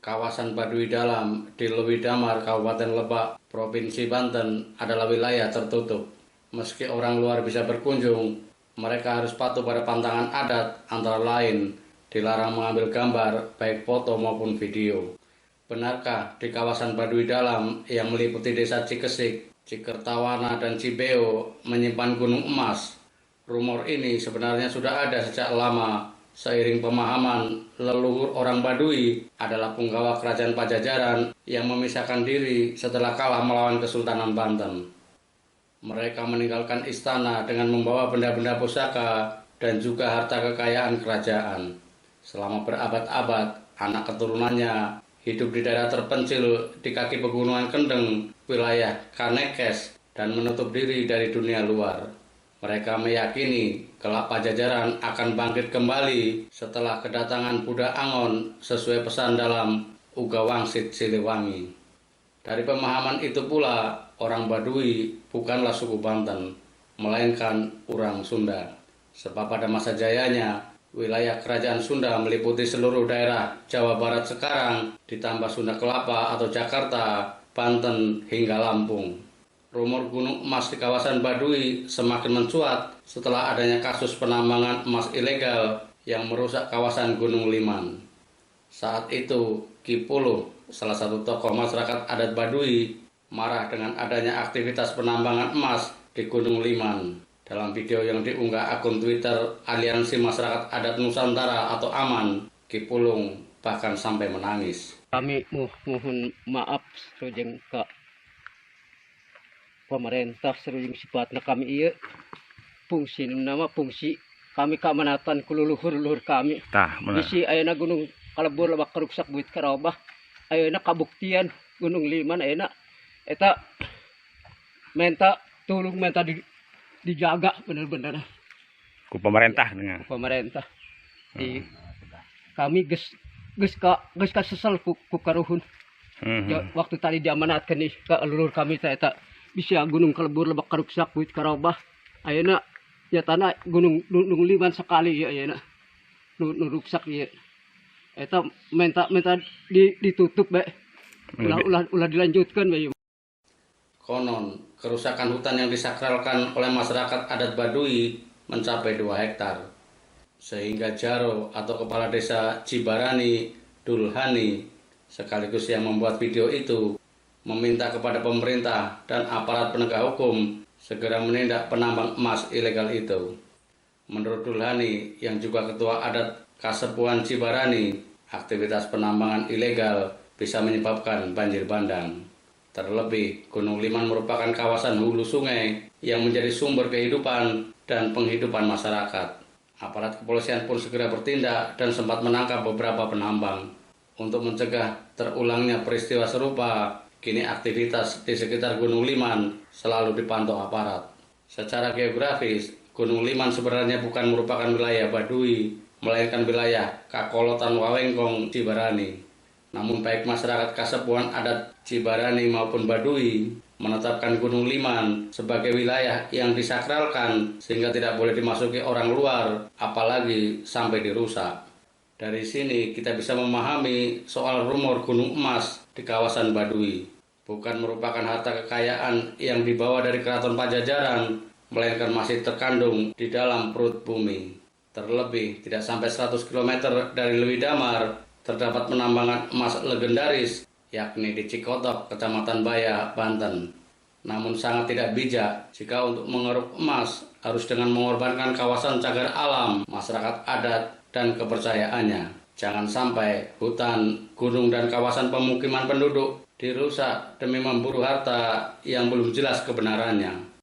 Kawasan Baduy Dalam di Lewi Damar, Kabupaten Lebak, Provinsi Banten adalah wilayah tertutup. Meski orang luar bisa berkunjung, mereka harus patuh pada pantangan adat, antara lain dilarang mengambil gambar, baik foto maupun video. Benarkah di kawasan Baduy Dalam yang meliputi desa Cikesik, Cikertawana, dan Cibeo menyimpan gunung emas? Rumor ini sebenarnya sudah ada sejak lama, seiring pemahaman leluhur orang Baduy adalah punggawa kerajaan Pajajaran yang memisahkan diri setelah kalah melawan Kesultanan Banten. Mereka meninggalkan istana dengan membawa benda-benda pusaka dan juga harta kekayaan kerajaan. Selama berabad-abad, anak keturunannya hidup di daerah terpencil di kaki pegunungan Kendeng, wilayah Kanekes, dan menutup diri dari dunia luar. Mereka meyakini kelak Pajajaran akan bangkit kembali setelah kedatangan Buddha Angon sesuai pesan dalam Uga Wangsit Siliwangi. Dari pemahaman itu pula, orang Baduy bukanlah suku Banten, melainkan orang Sunda. Sebab pada masa jayanya, wilayah kerajaan Sunda meliputi seluruh daerah Jawa Barat sekarang, ditambah Sunda Kelapa atau Jakarta, Banten, hingga Lampung. Rumor gunung emas di kawasan Baduy semakin mencuat setelah adanya kasus penambangan emas ilegal yang merusak kawasan Gunung Liman. Saat itu, Ki Puluh, salah satu tokoh masyarakat adat Baduy, marah dengan adanya aktivitas penambangan emas di Gunung Liman. Dalam video yang diunggah akun Twitter Aliansi Masyarakat Adat Nusantara atau AMAN, Ki Pulung bahkan sampai menangis. Kami mohon maaf serujeng ke pemerintah serujeng sifatna kami iya fungsi nama fungsi kami keamanatan ku leluhur kami. Isi ayeuna gunung kalebur lebak keruksak buit karobah ayeuna kabuktian gunung Liman ayeuna eta minta tulung minta dijaga bener-bener ku pemerintah dengan pemerintah. Kami geus ka sesel ku karuhun. Ya, waktu tadi diamanatkeun nih ke leluhur kami eta bisa gunung kalebur lebak karuksak buit karobah ayeuna nyatana gunung Liman sekali ya ayeuna nu ruksak ieu eta minta ditutup bae ulah dilanjutkan bae. Konon, kerusakan hutan yang disakralkan oleh masyarakat adat Baduy mencapai 2 hektar. Sehingga Jaro atau kepala desa Cibarani Dulhani sekaligus yang membuat video itu meminta kepada pemerintah dan aparat penegak hukum segera menindak penambang emas ilegal itu. Menurut Dulhani yang juga ketua adat Kasepuhan Cibarani, aktivitas penambangan ilegal bisa menyebabkan banjir bandang. Terlebih, Gunung Liman merupakan kawasan hulu sungai yang menjadi sumber kehidupan dan penghidupan masyarakat. Aparat kepolisian pun segera bertindak dan sempat menangkap beberapa penambang. Untuk mencegah terulangnya peristiwa serupa, kini aktivitas di sekitar Gunung Liman selalu dipantau aparat. Secara geografis, Gunung Liman sebenarnya bukan merupakan wilayah Baduy, melainkan wilayah Kakolotan Wawengkong Cibarani. Namun baik masyarakat Kasepuhan adat Cibarani maupun Baduy menetapkan Gunung Liman sebagai wilayah yang disakralkan sehingga tidak boleh dimasuki orang luar, apalagi sampai dirusak. Dari sini kita bisa memahami soal rumor gunung emas di kawasan Baduy. Bukan merupakan harta kekayaan yang dibawa dari keraton Pajajaran, melainkan masih terkandung di dalam perut bumi. Terlebih, tidak sampai 100 km dari Lewi Damar, terdapat penambangan emas legendaris, yakni di Cikotok, Kecamatan Baya, Banten. Namun sangat tidak bijak jika untuk mengeruk emas harus dengan mengorbankan kawasan cagar alam, masyarakat adat, dan kepercayaannya. Jangan sampai hutan, gunung, dan kawasan pemukiman penduduk dirusak demi memburu harta yang belum jelas kebenarannya.